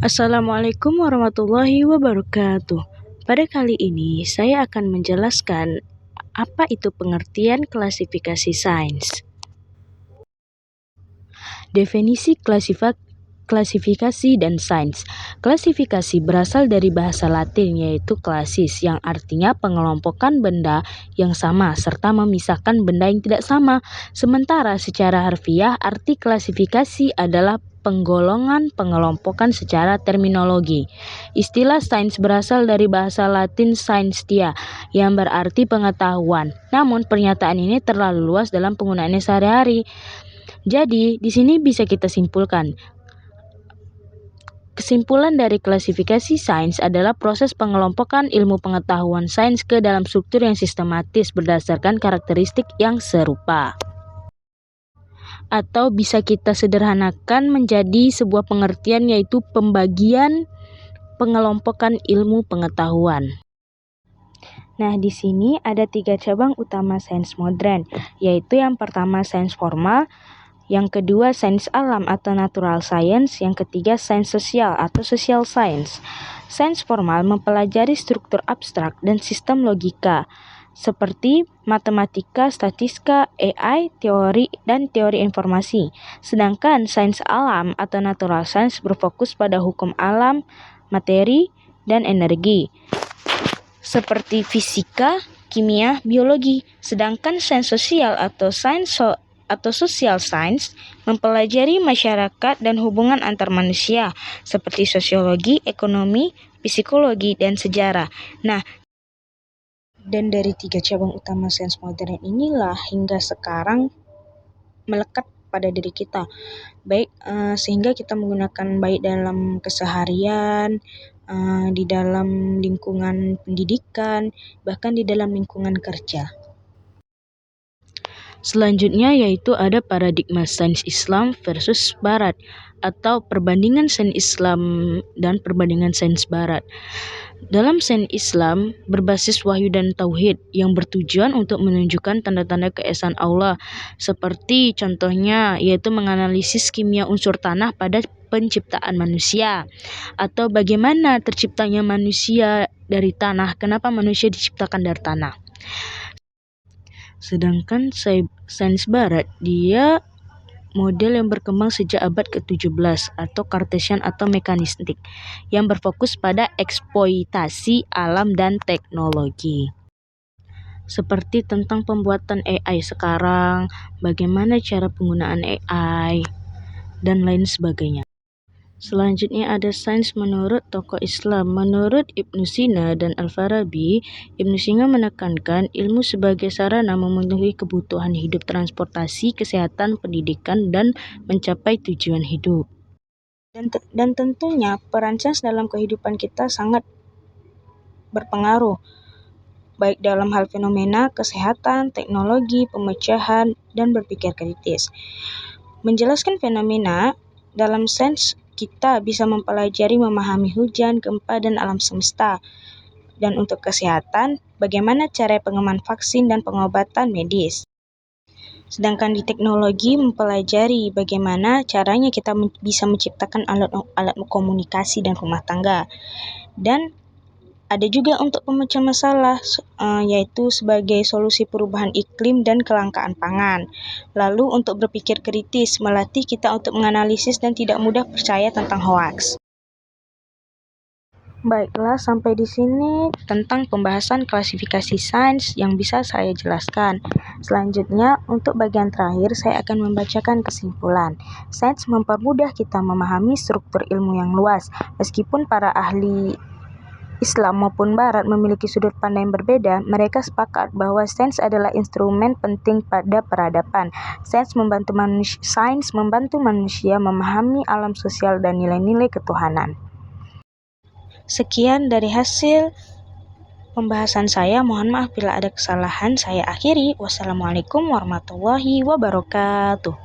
Assalamualaikum warahmatullahi wabarakatuh. Pada kali ini, saya akan menjelaskan apa itu pengertian klasifikasi sains. Definisi klasifikasi dan sains. Klasifikasi berasal dari bahasa Latin yaitu klasis, yang artinya pengelompokan benda yang sama serta memisahkan benda yang tidak sama. Sementara secara harfiah, arti klasifikasi adalah pengelompokan secara terminologi. Istilah sains berasal dari bahasa Latin scientia yang berarti pengetahuan. Namun pernyataan ini terlalu luas dalam penggunaannya sehari-hari. Jadi, di sini bisa kita simpulkan. Kesimpulan dari klasifikasi sains adalah proses pengelompokan ilmu pengetahuan sains ke dalam struktur yang sistematis berdasarkan karakteristik yang serupa. Atau bisa kita sederhanakan menjadi sebuah pengertian, yaitu pembagian pengelompokan ilmu pengetahuan. Nah, di sini ada 3 cabang utama sains modern, yaitu yang pertama sains formal, yang kedua sains alam atau natural science, yang ketiga sains sosial atau social science. Sains formal mempelajari struktur abstrak dan sistem logika, seperti matematika, statistika, AI, teori, dan teori informasi. Sedangkan sains alam atau natural science berfokus pada hukum alam, materi, dan energi, seperti fisika, kimia, biologi. Sedangkan sains sosial atau social science mempelajari masyarakat dan hubungan antar manusia, seperti sosiologi, ekonomi, psikologi, dan sejarah. Nah, dan dari 3 cabang utama sains modern inilah hingga sekarang melekat pada diri kita, baik sehingga kita menggunakan baik dalam keseharian, di dalam lingkungan pendidikan, bahkan di dalam lingkungan kerja. Selanjutnya yaitu ada paradigma sains Islam versus Barat, atau perbandingan sains Islam dan perbandingan sains Barat. Dalam sains Islam berbasis wahyu dan tauhid yang bertujuan untuk menunjukkan tanda-tanda keesaan Allah, seperti contohnya yaitu menganalisis kimia unsur tanah pada penciptaan manusia, atau bagaimana terciptanya manusia dari tanah, kenapa manusia diciptakan dari tanah. Sedangkan sains Barat, dia model yang berkembang sejak abad ke-17 atau Cartesian atau mekanistik, yang berfokus pada eksploitasi alam dan teknologi. Seperti tentang pembuatan AI sekarang, bagaimana cara penggunaan AI, dan lain sebagainya. Selanjutnya ada sains menurut tokoh Islam. Menurut Ibnu Sina dan Al-Farabi, Ibnu Sina menekankan ilmu sebagai sarana memenuhi kebutuhan hidup, transportasi, kesehatan, pendidikan, dan mencapai tujuan hidup. Dan tentunya peran sains dalam kehidupan kita sangat berpengaruh, baik dalam hal fenomena, kesehatan, teknologi, pemecahan, dan berpikir kritis. Menjelaskan fenomena dalam sains, kita bisa mempelajari memahami hujan, gempa, dan alam semesta. Dan untuk kesehatan, bagaimana cara pengembangan vaksin dan pengobatan medis. Sedangkan di teknologi mempelajari bagaimana caranya kita bisa menciptakan alat komunikasi dan rumah tangga. Dan ada juga untuk pemecah masalah, yaitu sebagai solusi perubahan iklim dan kelangkaan pangan. Lalu untuk berpikir kritis, melatih kita untuk menganalisis dan tidak mudah percaya tentang hoaks. Baiklah, sampai di sini tentang pembahasan klasifikasi sains yang bisa saya jelaskan. Selanjutnya, untuk bagian terakhir, saya akan membacakan kesimpulan. Sains mempermudah kita memahami struktur ilmu yang luas, meskipun para ahli Islam maupun Barat memiliki sudut pandang yang berbeda, mereka sepakat bahwa sains adalah instrumen penting pada peradaban. Sains membantu manusia memahami alam sosial dan nilai-nilai ketuhanan. Sekian dari hasil pembahasan saya. Mohon maaf bila ada kesalahan. Saya akhiri. Wassalamualaikum warahmatullahi wabarakatuh.